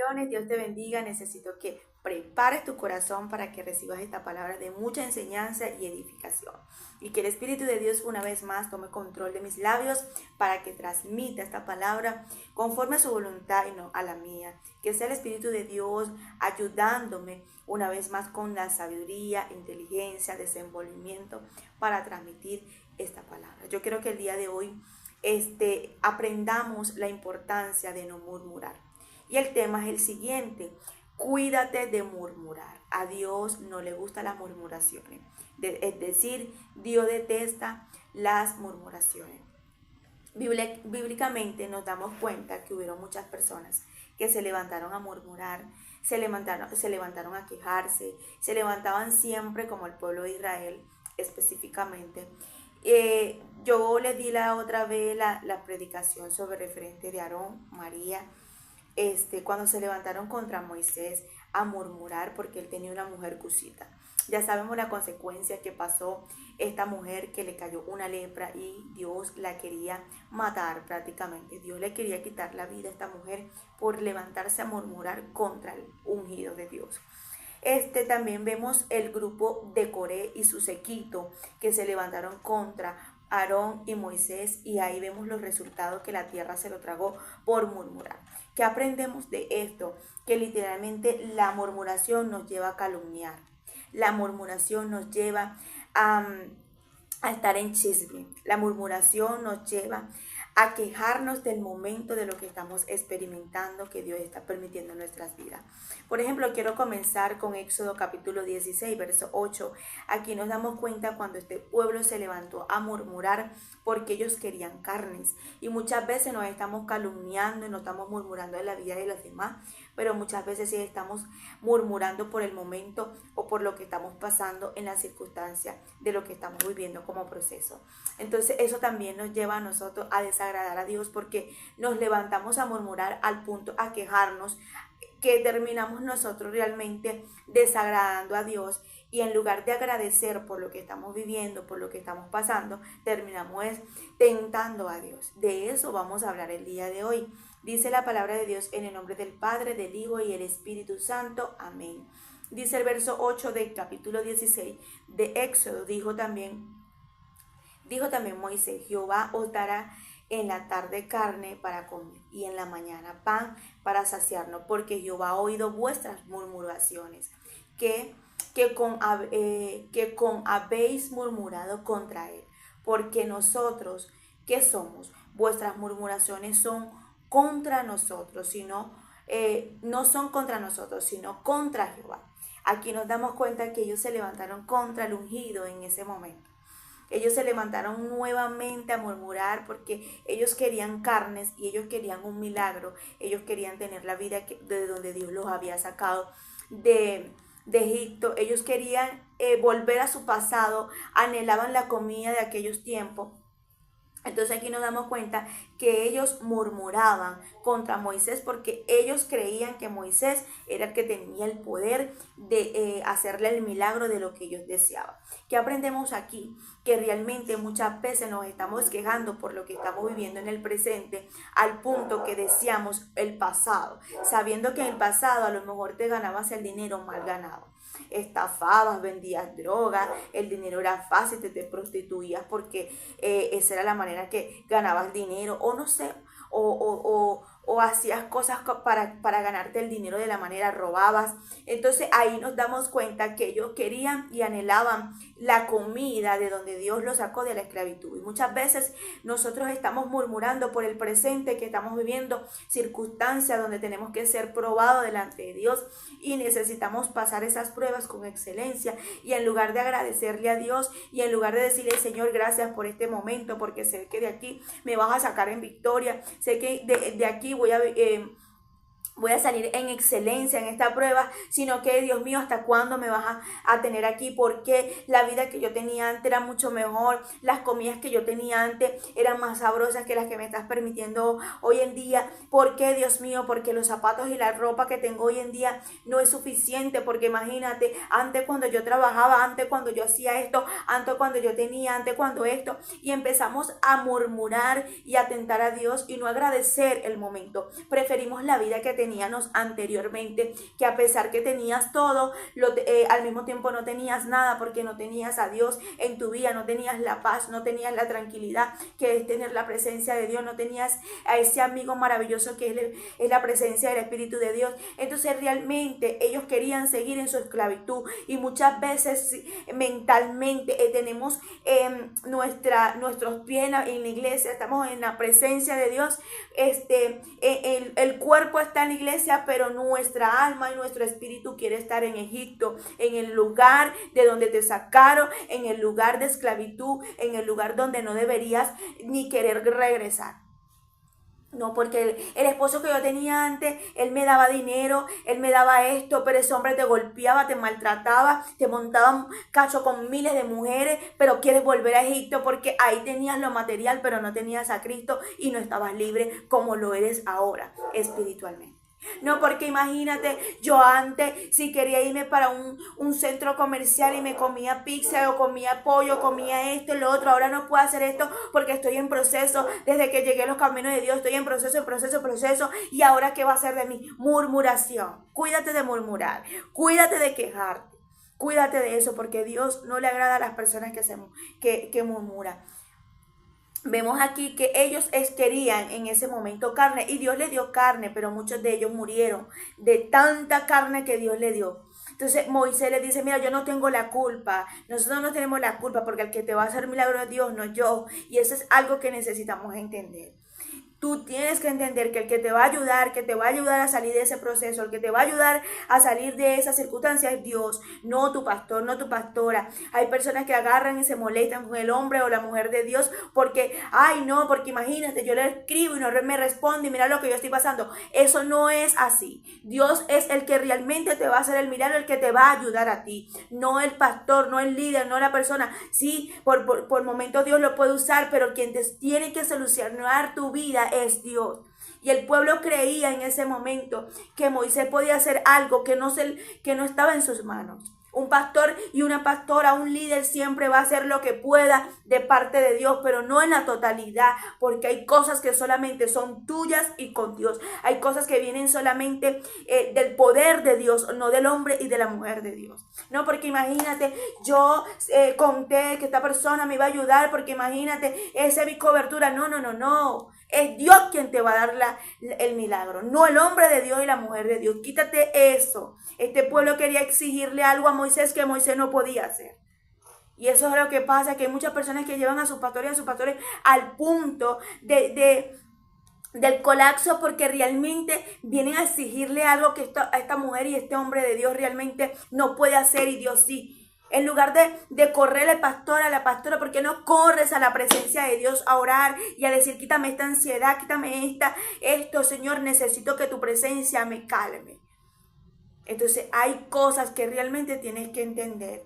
Bendiciones, Dios te bendiga. Necesito que prepares tu corazón para que recibas esta palabra de mucha enseñanza y edificación. Y que el Espíritu de Dios una vez más tome control de mis labios para que transmita esta palabra conforme a su voluntad y no a la mía. Que sea el Espíritu de Dios ayudándome una vez más con la sabiduría, inteligencia, desenvolvimiento para transmitir esta palabra. Yo quiero que el día de hoy aprendamos la importancia de no murmurar. Y el tema es el siguiente: cuídate de murmurar. A Dios no le gustan las murmuraciones. Es decir, Dios detesta las murmuraciones. Bíblicamente nos damos cuenta que hubieron muchas personas que se levantaron a murmurar, se levantaron a quejarse, se levantaban siempre como el pueblo de Israel específicamente. Yo les di la otra vez la predicación sobre referente de Aarón, María, cuando se levantaron contra Moisés a murmurar porque él tenía una mujer cusita. Ya sabemos la consecuencia que pasó esta mujer, que le cayó una lepra y Dios la quería matar prácticamente. Dios le quería quitar la vida a esta mujer por levantarse a murmurar contra el ungido de Dios. También vemos el grupo de Coré y su séquito que se levantaron contra Aarón y Moisés, y ahí vemos los resultados, que la tierra se lo tragó por murmurar. ¿Qué aprendemos de esto? Que literalmente la murmuración nos lleva a calumniar. La murmuración nos lleva a estar en chisme. La murmuración nos lleva a quejarnos del momento de lo que estamos experimentando, que Dios está permitiendo en nuestras vidas. Por ejemplo, quiero comenzar con Éxodo capítulo 16, verso 8. Aquí nos damos cuenta cuando este pueblo se levantó a murmurar porque ellos querían carnes. Y muchas veces nos estamos calumniando y nos estamos murmurando de la vida de los demás, pero muchas veces sí estamos murmurando por el momento o por lo que estamos pasando en las circunstancias de lo que estamos viviendo como proceso. Entonces eso también nos lleva a nosotros a desagradar a Dios, porque nos levantamos a murmurar al punto a quejarnos, que terminamos nosotros realmente desagradando a Dios, y en lugar de agradecer por lo que estamos viviendo, por lo que estamos pasando, terminamos tentando a Dios. De eso vamos a hablar el día de hoy. Dice la palabra de Dios: en el nombre del Padre, del Hijo y el Espíritu Santo. Amén. Dice el verso 8 del capítulo 16 de Éxodo: dijo también Moisés: Jehová os dará en la tarde carne para comer, y en la mañana pan para saciarnos, porque Jehová ha oído vuestras murmuraciones, que con habéis murmurado contra él. Porque nosotros, ¿qué somos? Vuestras murmuraciones son contra nosotros, no son contra nosotros, sino contra Jehová. Aquí nos damos cuenta que ellos se levantaron contra el ungido en ese momento. Ellos se levantaron nuevamente a murmurar porque ellos querían carnes y ellos querían un milagro. Ellos querían tener la vida de donde Dios los había sacado de Egipto. Ellos querían volver a su pasado, anhelaban la comida de aquellos tiempos. Entonces aquí nos damos cuenta que ellos murmuraban contra Moisés porque ellos creían que Moisés era el que tenía el poder de hacerle el milagro de lo que ellos deseaban. ¿Qué aprendemos aquí? Que realmente muchas veces nos estamos quejando por lo que estamos viviendo en el presente, al punto que deseamos el pasado, sabiendo que en el pasado a lo mejor te ganabas el dinero mal ganado. Estafabas, vendías drogas, el dinero era fácil, te prostituías porque esa era la manera que ganabas dinero, o no sé, o hacías cosas para ganarte el dinero de la manera, robabas. Entonces ahí nos damos cuenta que ellos querían y anhelaban la comida de donde Dios los sacó de la esclavitud. Y muchas veces nosotros estamos murmurando por el presente que estamos viviendo, circunstancias donde tenemos que ser probados delante de Dios y necesitamos pasar esas pruebas con excelencia, y en lugar de agradecerle a Dios y en lugar de decirle: Señor, gracias por este momento, porque sé que de aquí me vas a sacar en victoria, sé que de aquí voy a salir en excelencia en esta prueba, sino que, Dios mío, ¿hasta cuándo me vas a tener aquí? Porque la vida que yo tenía antes era mucho mejor, las comidas que yo tenía antes eran más sabrosas que las que me estás permitiendo hoy en día. ¿Por qué, Dios mío? Porque los zapatos y la ropa que tengo hoy en día no es suficiente, porque imagínate, antes cuando yo trabajaba, antes cuando yo hacía esto, antes cuando yo tenía, antes cuando esto, y empezamos a murmurar y a tentar a Dios y no agradecer el momento. Preferimos la vida que teníamos anteriormente, que a pesar que tenías todo, al mismo tiempo no tenías nada porque no tenías a Dios en tu vida, no tenías la paz, no tenías la tranquilidad que es tener la presencia de Dios, no tenías a ese amigo maravilloso que es la presencia del Espíritu de Dios. Entonces realmente ellos querían seguir en su esclavitud y muchas veces mentalmente tenemos nuestros pies en la iglesia, estamos en la presencia de Dios, el cuerpo está en la iglesia, pero nuestra alma y nuestro espíritu quiere estar en Egipto, en el lugar de donde te sacaron, en el lugar de esclavitud, en el lugar donde no deberías ni querer regresar. No, porque el esposo que yo tenía antes, él me daba dinero, él me daba esto, pero ese hombre te golpeaba, te maltrataba, te montaba un cacho con miles de mujeres, pero quieres volver a Egipto porque ahí tenías lo material, pero no tenías a Cristo y no estabas libre como lo eres ahora espiritualmente. No, porque imagínate, yo antes si quería irme para un centro comercial y me comía pizza o comía pollo, comía esto y lo otro, ahora no puedo hacer esto porque estoy en proceso, desde que llegué a los caminos de Dios estoy en proceso, y ahora ¿qué va a hacer de mí? Murmuración. Cuídate de murmurar, cuídate de quejarte, cuídate de eso porque Dios no le agrada a las personas que murmuran. Vemos aquí que ellos querían en ese momento carne y Dios les dio carne, pero muchos de ellos murieron de tanta carne que Dios le dio. Entonces Moisés le dice, mira, yo no tengo la culpa, nosotros no tenemos la culpa porque el que te va a hacer milagro es Dios, no yo. Y eso es algo que necesitamos entender. Tú tienes que entender que el que te va a ayudar, a salir de ese proceso, el que te va a ayudar a salir de esa circunstancia es Dios, no tu pastor, no tu pastora. Hay personas que agarran y se molestan con el hombre o la mujer de Dios porque, porque imagínate, yo le escribo y no me responde y mira lo que yo estoy pasando. Eso no es así. Dios es el que realmente te va a hacer el milagro, el que te va a ayudar a ti, no el pastor, no el líder, no la persona. Sí, por momentos Dios lo puede usar, pero quien te tiene que solucionar tu vida es Dios. Y el pueblo creía en ese momento que Moisés podía hacer algo que no estaba en sus manos. Un pastor y una pastora, un líder siempre va a hacer lo que pueda de parte de Dios, pero no en la totalidad, porque hay cosas que solamente son tuyas y con Dios. Hay cosas que vienen solamente del poder de Dios, no del hombre y de la mujer de Dios. No, porque imagínate, yo conté que esta persona me iba a ayudar, porque imagínate, esa es mi cobertura. No. Es Dios quien te va a dar el milagro, no el hombre de Dios y la mujer de Dios. Quítate eso. Este pueblo quería exigirle algo a Moisés que Moisés no podía hacer. Y eso es lo que pasa, que hay muchas personas que llevan a sus pastores al punto del colapso porque realmente vienen a exigirle algo que esta mujer y este hombre de Dios realmente no puede hacer y Dios sí. En lugar de correr al pastor, a la pastora, ¿por qué no corres a la presencia de Dios a orar y a decir, quítame esta ansiedad, quítame esto, Señor, necesito que tu presencia me calme? Entonces hay cosas que realmente tienes que entender,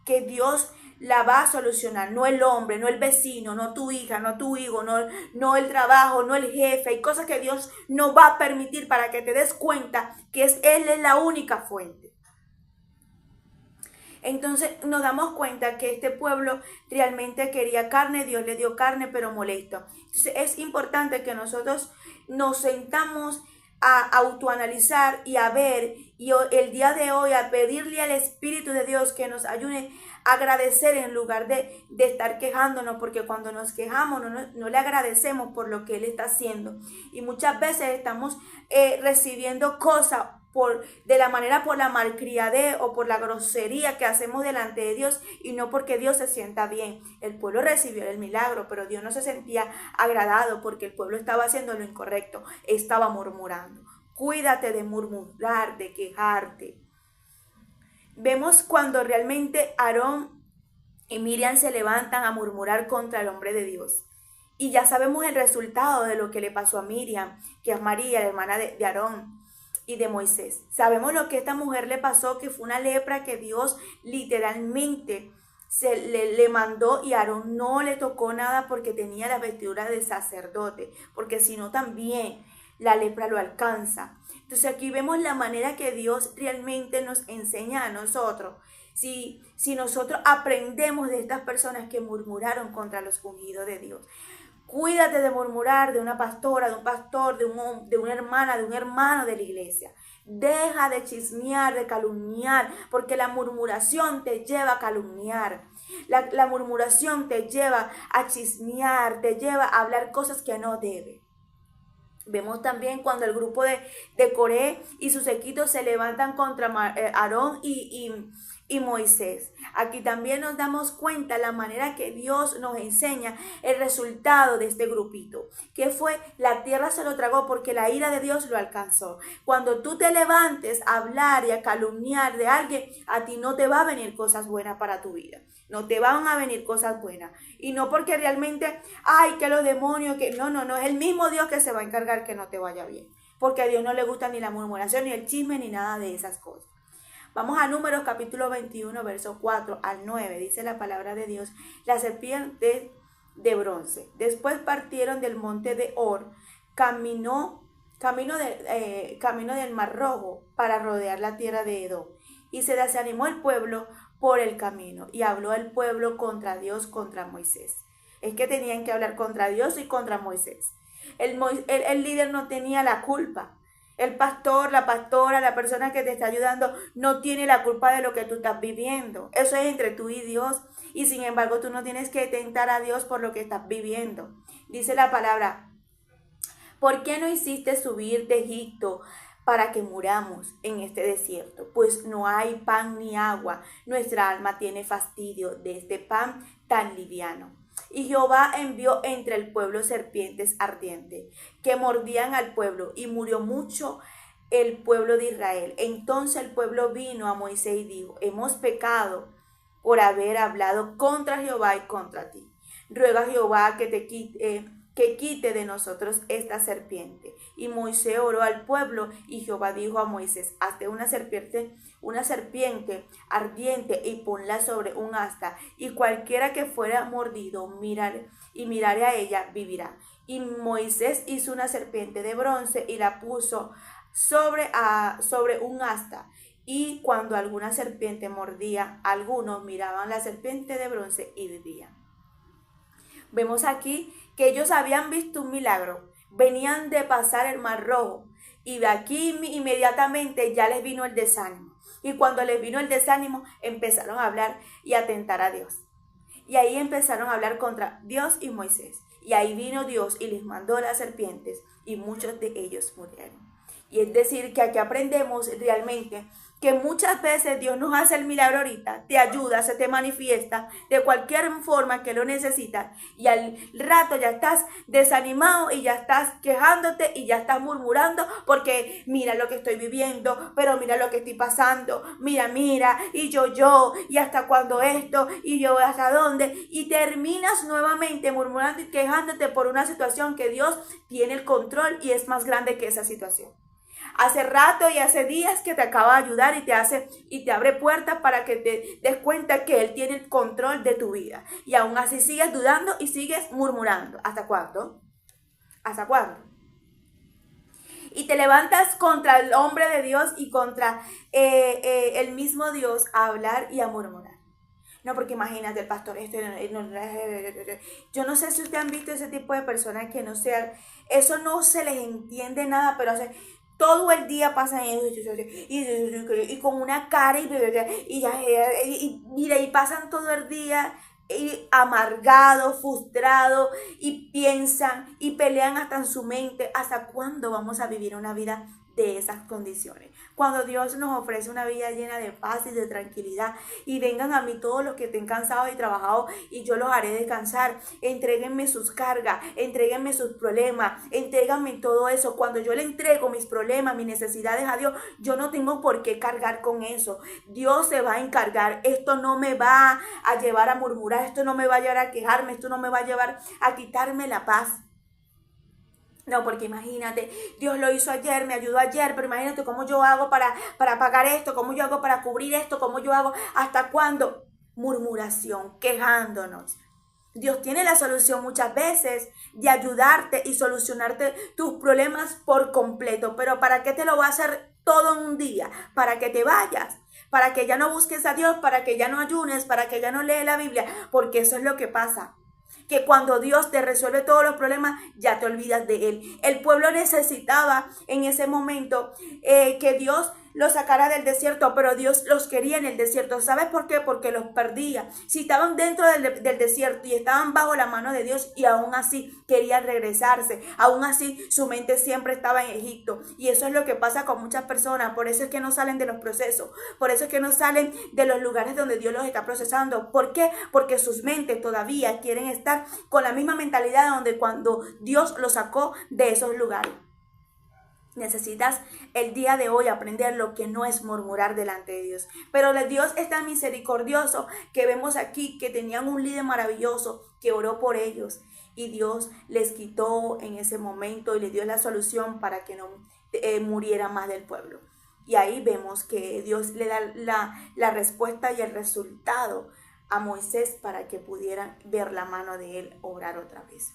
que Dios la va a solucionar, no el hombre, no el vecino, no tu hija, no tu hijo, no el trabajo, no el jefe. Hay cosas que Dios no va a permitir para que te des cuenta que Él es la única fuente. Entonces nos damos cuenta que este pueblo realmente quería carne, Dios le dio carne, pero molesto. Entonces es importante que nosotros nos sentamos a autoanalizar y a ver, y el día de hoy a pedirle al Espíritu de Dios que nos ayude a agradecer en lugar de estar quejándonos, porque cuando nos quejamos no le agradecemos por lo que Él está haciendo. Y muchas veces estamos recibiendo cosas de la manera por la malcriadez o por la grosería que hacemos delante de Dios y no porque Dios se sienta bien. El pueblo recibió el milagro, pero Dios no se sentía agradado porque el pueblo estaba haciendo lo incorrecto, estaba murmurando. Cuídate de murmurar, de quejarte. Vemos cuando realmente Aarón y Miriam se levantan a murmurar contra el hombre de Dios. Y ya sabemos el resultado de lo que le pasó a Miriam, que es María, la hermana de Aarón y de Moisés. Sabemos lo que a esta mujer le pasó, que fue una lepra que Dios literalmente le mandó, y a Aarón no le tocó nada porque tenía la vestidura de sacerdote, porque si no también la lepra lo alcanza. Entonces aquí vemos la manera que Dios realmente nos enseña a nosotros. Si nosotros aprendemos de estas personas que murmuraron contra los ungidos de Dios. Cuídate de murmurar de una pastora, de un pastor, de una hermana, de un hermano de la iglesia. Deja de chismear, de calumniar, porque la murmuración te lleva a calumniar. La murmuración te lleva a chismear, te lleva a hablar cosas que no debe. Vemos también cuando el grupo de Coré y sus equitos se levantan contra Aarón y Moisés. Aquí también nos damos cuenta la manera que Dios nos enseña el resultado de este grupito, que fue la tierra se lo tragó porque la ira de Dios lo alcanzó. Cuando tú te levantes a hablar y a calumniar de alguien, a ti no te va a venir cosas buenas para tu vida. No te van a venir cosas buenas. Y no porque realmente, ay, que los demonios, que no, es el mismo Dios que se va a encargar que no te vaya bien. Porque a Dios no le gusta ni la murmuración, ni el chisme, ni nada de esas cosas. Vamos a Números capítulo 21, verso 4 al 9. Dice la palabra de Dios, la serpiente de bronce. Después partieron del monte de Or, camino del Mar Rojo para rodear la tierra de Edom. Y se desanimó el pueblo por el camino, y habló el pueblo contra Dios, contra Moisés. Es que tenían que hablar contra Dios y contra Moisés. El líder no tenía la culpa. El pastor, la pastora, la persona que te está ayudando no tiene la culpa de lo que tú estás viviendo. Eso es entre tú y Dios. Y sin embargo, tú no tienes que tentar a Dios por lo que estás viviendo. Dice la palabra, ¿por qué no hiciste subir de Egipto para que muramos en este desierto? Pues no hay pan ni agua. Nuestra alma tiene fastidio de este pan tan liviano. Y Jehová envió entre el pueblo serpientes ardientes que mordían al pueblo, y murió mucho el pueblo de Israel. Entonces el pueblo vino a Moisés y dijo, hemos pecado por haber hablado contra Jehová y contra ti. Ruega a Jehová que quite de nosotros esta serpiente. Y Moisés oró al pueblo, y Jehová dijo a Moisés, hazte una serpiente ardiente y ponla sobre un asta, y cualquiera que fuera mordido mirare a ella vivirá. Y Moisés hizo una serpiente de bronce y la puso sobre un asta. Y cuando alguna serpiente mordía, algunos miraban la serpiente de bronce y vivían. Vemos aquí que ellos habían visto un milagro, venían de pasar el Mar Rojo, y de aquí inmediatamente ya les vino el desánimo. Y cuando les vino el desánimo, empezaron a hablar y a tentar a Dios. Y ahí empezaron a hablar contra Dios y Moisés. Y ahí vino Dios y les mandó las serpientes, y muchos de ellos murieron. Y es decir, que aquí aprendemos realmente que muchas veces Dios nos hace el milagro ahorita, te ayuda, se te manifiesta de cualquier forma que lo necesitas, y al rato ya estás desanimado y ya estás quejándote y ya estás murmurando porque mira lo que estoy viviendo, pero mira lo que estoy pasando, mira, y yo, y hasta cuándo esto, y yo hasta dónde, y terminas nuevamente murmurando y quejándote por una situación que Dios tiene el control y es más grande que esa situación. Hace rato y hace días que te acaba de ayudar y te abre puertas para que te des cuenta que Él tiene el control de tu vida. Y aún así sigues dudando y sigues murmurando. ¿Hasta cuándo? ¿Hasta cuándo? Y te levantas contra el hombre de Dios y contra el mismo Dios a hablar y a murmurar. No, porque imagínate, el pastor yo no sé si ustedes han visto ese tipo de personas que no sean, eso no se les entiende nada, pero todo el día pasan y con una cara y pasan todo el día amargados, frustrados, y piensan y pelean hasta en su mente. ¿Hasta cuándo vamos a vivir una vida de esas condiciones? Cuando Dios nos ofrece una vida llena de paz y de tranquilidad, y vengan a mí todos los que estén cansados y trabajados, y yo los haré descansar. Entréguenme sus cargas, entréguenme sus problemas, entréguenme todo eso. Cuando yo le entrego mis problemas, mis necesidades a Dios, yo no tengo por qué cargar con eso. Dios se va a encargar. Esto no me va a llevar a murmurar, esto no me va a llevar a quejarme, esto no me va a llevar a quitarme la paz. No, porque imagínate, Dios lo hizo ayer, me ayudó ayer, pero imagínate cómo yo hago para pagar esto, cómo yo hago para cubrir esto, cómo yo hago, ¿hasta cuándo? Murmuración, quejándonos. Dios tiene la solución muchas veces de ayudarte y solucionarte tus problemas por completo, pero ¿para qué te lo va a hacer todo en un día? Para que te vayas, para que ya no busques a Dios, para que ya no ayunes, para que ya no lees la Biblia, porque eso es lo que pasa. Que cuando Dios te resuelve todos los problemas, ya te olvidas de Él. El pueblo necesitaba en ese momento que Dios los sacara del desierto, pero Dios los quería en el desierto. ¿Sabes por qué? Porque los perdía. Si estaban dentro del desierto y estaban bajo la mano de Dios y aún así querían regresarse, aún así su mente siempre estaba en Egipto. Y eso es lo que pasa con muchas personas. Por eso es que no salen de los procesos. Por eso es que no salen de los lugares donde Dios los está procesando. ¿Por qué? Porque sus mentes todavía quieren estar con la misma mentalidad donde cuando Dios los sacó de esos lugares. Necesitas el día de hoy aprender lo que no es murmurar delante de Dios. Pero Dios es tan misericordioso que vemos aquí que tenían un líder maravilloso que oró por ellos. Y Dios les quitó en ese momento y les dio la solución para que no muriera más del pueblo. Y ahí vemos que Dios le da la respuesta y el resultado a Moisés para que pudieran ver la mano de él obrar otra vez.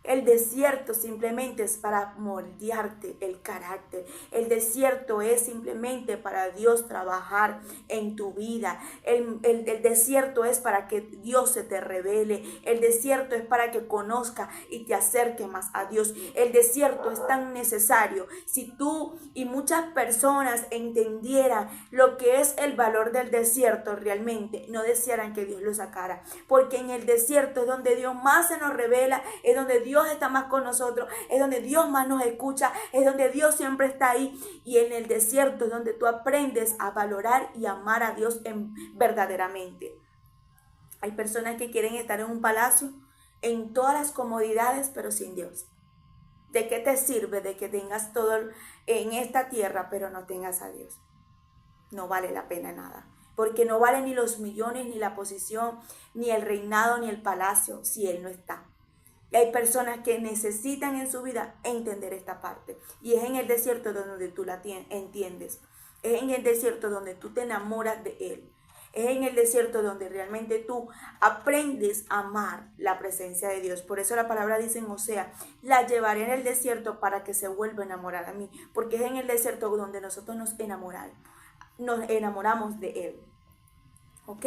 El desierto simplemente es para moldearte el carácter. El desierto es simplemente para Dios trabajar en tu vida. El desierto es para que Dios se te revele. El desierto es para que conozca y te acerque más a Dios. El desierto es tan necesario. Si tú y muchas personas entendieran lo que es el valor del desierto realmente, no desearan que Dios lo sacara. Porque en el desierto es donde Dios más se nos revela, es donde Dios está más con nosotros, es donde Dios más nos escucha, es donde Dios siempre está ahí. Y en el desierto es donde tú aprendes a valorar y amar a Dios verdaderamente. Hay personas que quieren estar en un palacio, en todas las comodidades, pero sin Dios. ¿De qué te sirve de que tengas todo en esta tierra, pero no tengas a Dios? No vale la pena nada. Porque no vale ni los millones, ni la posición, ni el reinado, ni el palacio, si Él no está. Y hay personas que necesitan en su vida entender esta parte. Y es en el desierto donde tú la entiendes. Es en el desierto donde tú te enamoras de Él. Es en el desierto donde realmente tú aprendes a amar la presencia de Dios. Por eso la palabra dice en Osea, la llevaré en el desierto para que se vuelva a enamorar a mí. Porque es en el desierto donde nosotros nos enamoramos de Él. ¿Ok?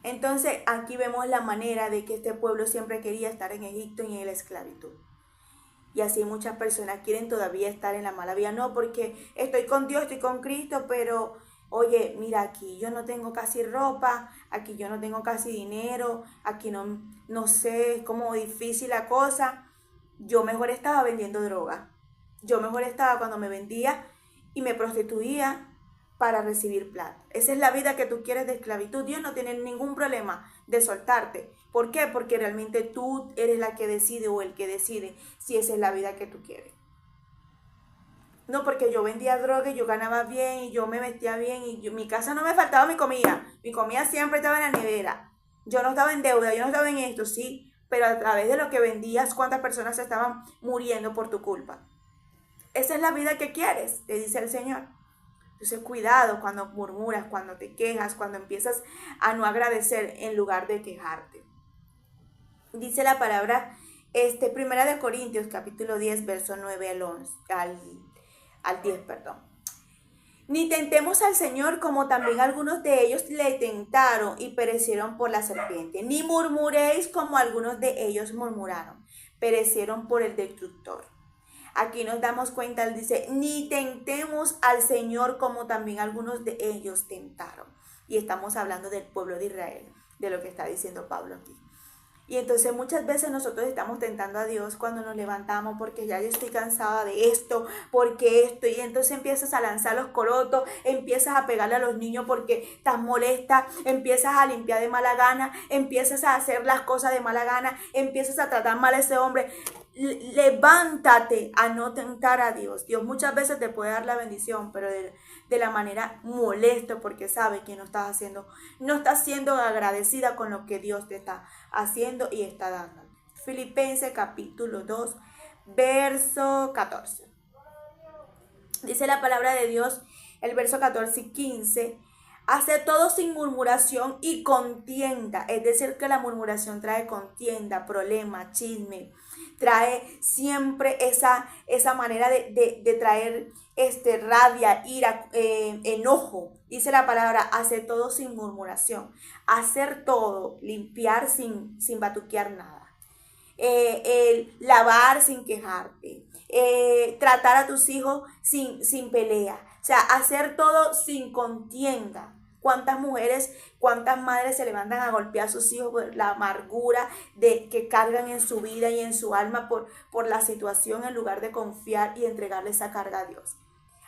Entonces aquí vemos la manera de que este pueblo siempre quería estar en Egipto y en la esclavitud. Y así muchas personas quieren todavía estar en la mala vida. No, porque estoy con Dios, estoy con Cristo, pero oye, mira, aquí yo no tengo casi ropa, aquí yo no tengo casi dinero, aquí no sé, es como difícil la cosa. Yo mejor estaba vendiendo droga. Yo mejor estaba cuando me vendía y me prostituía para recibir plata. Esa es la vida que tú quieres de esclavitud. Dios no tiene ningún problema de soltarte. ¿Por qué? Porque realmente tú eres la que decide o el que decide si esa es la vida que tú quieres. No, porque yo vendía droga y yo ganaba bien y yo me vestía bien y mi casa no me faltaba mi comida. Mi comida siempre estaba en la nevera. Yo no estaba en deuda, yo no estaba en esto, sí, pero a través de lo que vendías, cuántas personas estaban muriendo por tu culpa. Esa es la vida que quieres, te dice el Señor. Entonces cuidado cuando murmuras, cuando te quejas, cuando empiezas a no agradecer en lugar de quejarte. Dice la palabra, 1 Corintios capítulo 10, verso 9 al 10, perdón. Ni tentemos al Señor como también algunos de ellos le tentaron y perecieron por la serpiente. Ni murmuréis como algunos de ellos murmuraron, perecieron por el destructor. Aquí nos damos cuenta, él dice, ni tentemos al Señor como también algunos de ellos tentaron. Y estamos hablando del pueblo de Israel, de lo que está diciendo Pablo aquí. Y entonces muchas veces nosotros estamos tentando a Dios cuando nos levantamos porque ya yo estoy cansada de esto, porque esto, y entonces empiezas a lanzar los corotos, empiezas a pegarle a los niños porque estás molesta, empiezas a limpiar de mala gana, empiezas a hacer las cosas de mala gana, empiezas a tratar mal a ese hombre. Levántate a no tentar a Dios. Dios muchas veces te puede dar la bendición, pero de la manera molesta, porque sabe que no estás siendo agradecida con lo que Dios te está haciendo y está dando. Filipenses capítulo 2, verso 14. Dice la palabra de Dios, el verso 14 y 15. Hace todo sin murmuración y contienda. Es decir, que la murmuración trae contienda, problema, chisme. Trae siempre esa manera de traer rabia, ira, enojo. Dice la palabra, hace todo sin murmuración. Hacer todo, limpiar sin batuquear nada. el lavar sin quejarte, tratar a tus hijos sin pelea, o sea, hacer todo sin contienda. ¿Cuántas mujeres, cuántas madres se levantan a golpear a sus hijos por la amargura que cargan en su vida y en su alma por la situación, en lugar de confiar y entregarle esa carga a Dios?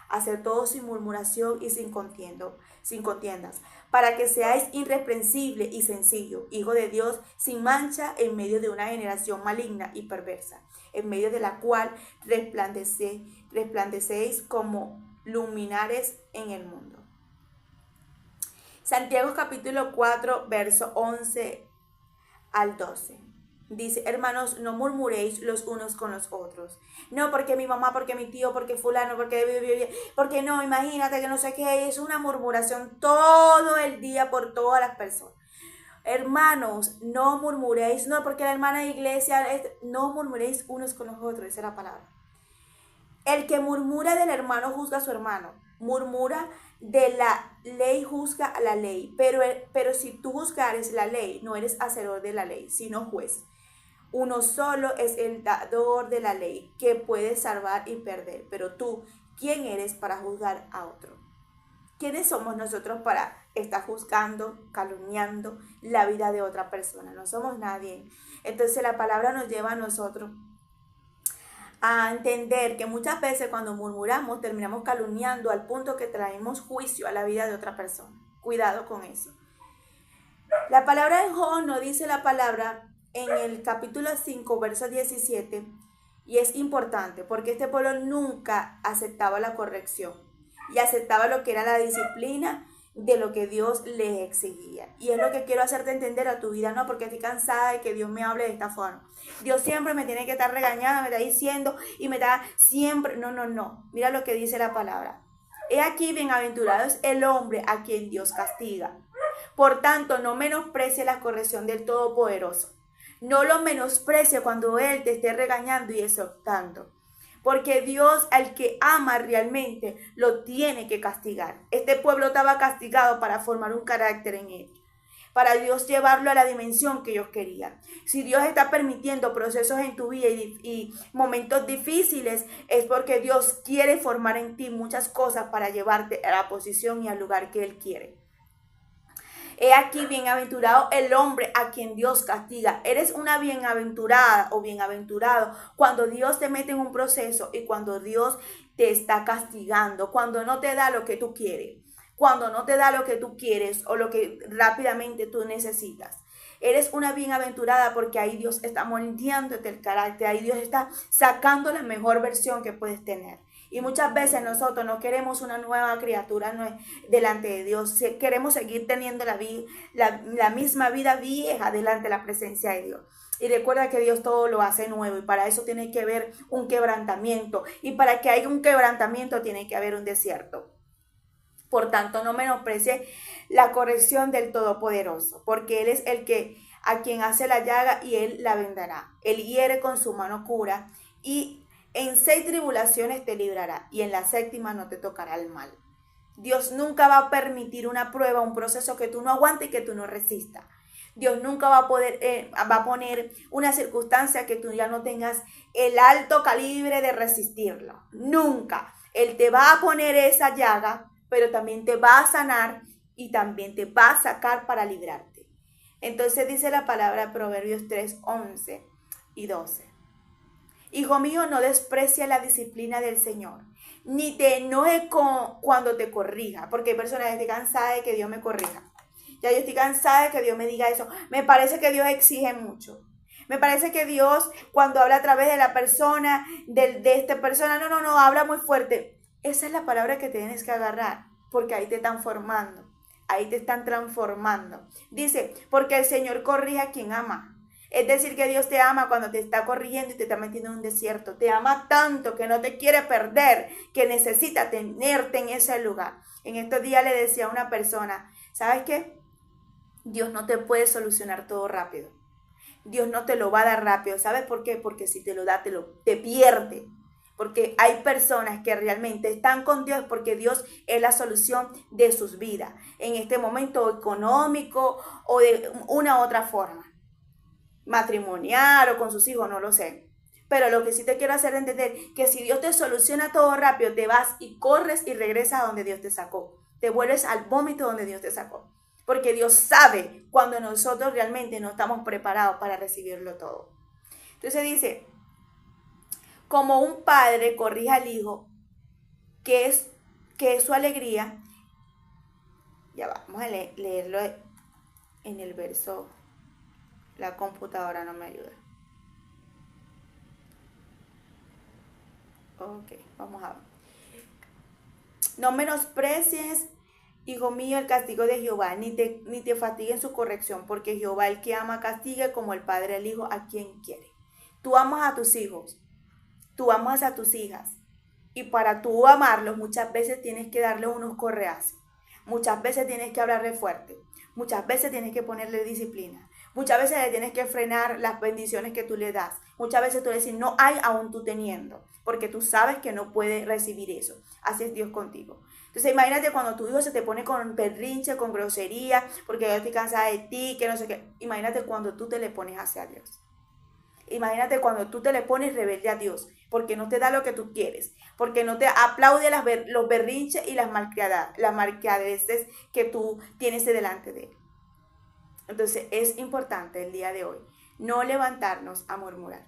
Hacer todo sin murmuración y sin contiendas, para que seáis irreprensible y sencillo, hijo de Dios, sin mancha en medio de una generación maligna y perversa, en medio de la cual resplandecéis como luminares en el mundo. Santiago capítulo 4, verso 11 al 12. Dice, hermanos, no murmuréis los unos con los otros. No, porque mi mamá, porque mi tío, porque fulano, porque no, imagínate que no sé qué. Es una murmuración todo el día por todas las personas. Hermanos, no murmuréis, no, porque la hermana de iglesia, no murmuréis unos con los otros, esa es la palabra. El que murmura del hermano juzga a su hermano. Murmura de la ley, juzga a la ley. Pero si tú juzgares la ley, no eres hacedor de la ley, sino juez. Uno solo es el dador de la ley, que puede salvar y perder. Pero tú, ¿quién eres para juzgar a otro? ¿Quiénes somos nosotros para estar juzgando, calumniando la vida de otra persona? No somos nadie. Entonces la palabra nos lleva a nosotros a entender que muchas veces cuando murmuramos terminamos calumniando al punto que traemos juicio a la vida de otra persona. Cuidado con eso. La palabra en Job nos dice la palabra en el capítulo 5, verso 17, y es importante porque este pueblo nunca aceptaba la corrección y aceptaba lo que era la disciplina de lo que Dios les exigía. Y es lo que quiero hacerte entender a tu vida, no porque estoy cansada de que Dios me hable de esta forma. Dios siempre me tiene que estar regañando, me está diciendo y me está siempre... No. Mira lo que dice la palabra. He aquí, bienaventurado es el hombre a quien Dios castiga. Por tanto, no menosprecie la corrección del Todopoderoso. No lo menosprecie cuando Él te esté regañando y exhortando. Porque Dios al que ama realmente lo tiene que castigar. Este pueblo estaba castigado para formar un carácter en él, para Dios llevarlo a la dimensión que ellos querían. Si Dios está permitiendo procesos en tu vida y momentos difíciles, es porque Dios quiere formar en ti muchas cosas para llevarte a la posición y al lugar que Él quiere. He aquí, bienaventurado el hombre a quien Dios castiga. Eres una bienaventurada o bienaventurado cuando Dios te mete en un proceso y cuando Dios te está castigando, cuando no te da lo que tú quieres, cuando no te da lo que tú quieres o lo que rápidamente tú necesitas. Eres una bienaventurada porque ahí Dios está moldeándote el carácter, ahí Dios está sacando la mejor versión que puedes tener. Y muchas veces nosotros no queremos una nueva criatura delante de Dios. Queremos seguir teniendo la misma vida vieja delante de la presencia de Dios. Y recuerda que Dios todo lo hace nuevo y para eso tiene que haber un quebrantamiento. Y para que haya un quebrantamiento tiene que haber un desierto. Por tanto, no menosprecie la corrección del Todopoderoso, porque Él es el que a quien hace la llaga y Él la vendará. Él hiere con su mano cura y en 6 tribulaciones te librará y en la 7ª no te tocará el mal. Dios nunca va a permitir una prueba, un proceso que tú no aguantes y que tú no resistas. Dios nunca va a poner una circunstancia que tú ya no tengas el alto calibre de resistirlo. Nunca. Él te va a poner esa llaga, pero también te va a sanar y también te va a sacar para librarte. Entonces dice la palabra Proverbios 3, 11 y 12. Hijo mío, no desprecia la disciplina del Señor, ni te enojes cuando te corrija, porque hay personas que están cansadas de que Dios me corrija. Ya yo estoy cansada de que Dios me diga eso. Me parece que Dios exige mucho. Me parece que Dios, cuando habla a través de la persona, de esta persona, no, habla muy fuerte. Esa es la palabra que tienes que agarrar, porque ahí te están formando, ahí te están transformando. Dice, porque el Señor corrige a quien ama. Es decir, que Dios te ama cuando te está corrigiendo y te está metiendo en un desierto. Te ama tanto que no te quiere perder, que necesita tenerte en ese lugar. En estos días le decía a una persona, ¿sabes qué? Dios no te puede solucionar todo rápido. Dios no te lo va a dar rápido. ¿Sabes por qué? Porque si te lo da, te pierde. Porque hay personas que realmente están con Dios porque Dios es la solución de sus vidas. En este momento económico o de una u otra forma. matrimonial o con sus hijos, no lo sé. Pero lo que sí te quiero hacer entender, que si Dios te soluciona todo rápido, te vas y corres y regresas a donde Dios te sacó. Te vuelves al vómito donde Dios te sacó. Porque Dios sabe cuando nosotros realmente no estamos preparados para recibirlo todo. Entonces dice, como un padre corrige al hijo, que es su alegría. Ya va, vamos a leerlo en el verso. La computadora no me ayuda. Ok, vamos a ver. No menosprecies, hijo mío, el castigo de Jehová, ni te fatigue en su corrección, porque Jehová el que ama castiga como el padre al hijo a quien quiere. Tú amas a tus hijos, tú amas a tus hijas, y para tú amarlos muchas veces tienes que darle unos correazos, muchas veces tienes que hablarle fuerte, muchas veces tienes que ponerle disciplina, muchas veces le tienes que frenar las bendiciones que tú le das, muchas veces tú le dices no hay aún tú teniendo, porque tú sabes que no puede recibir eso. Así es Dios contigo. Entonces imagínate cuando tu hijo se te pone con berrinche, con grosería, porque yo estoy cansada de ti, que no sé qué. Imagínate cuando tú te le pones hacia Dios. Imagínate cuando tú te le pones rebelde a Dios, porque no te da lo que tú quieres, porque no te aplaude los berrinches y las malcriadeces que tú tienes delante de él. Entonces es importante el día de hoy no levantarnos a murmurar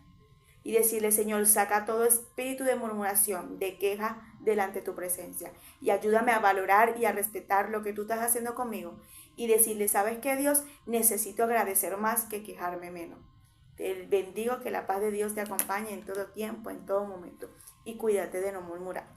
y decirle, Señor, saca todo espíritu de murmuración, de queja delante de tu presencia y ayúdame a valorar y a respetar lo que tú estás haciendo conmigo y decirle, ¿sabes qué, Dios? Necesito agradecer más que quejarme menos. Te bendigo, que la paz de Dios te acompañe en todo tiempo, en todo momento, y cuídate de no murmurar.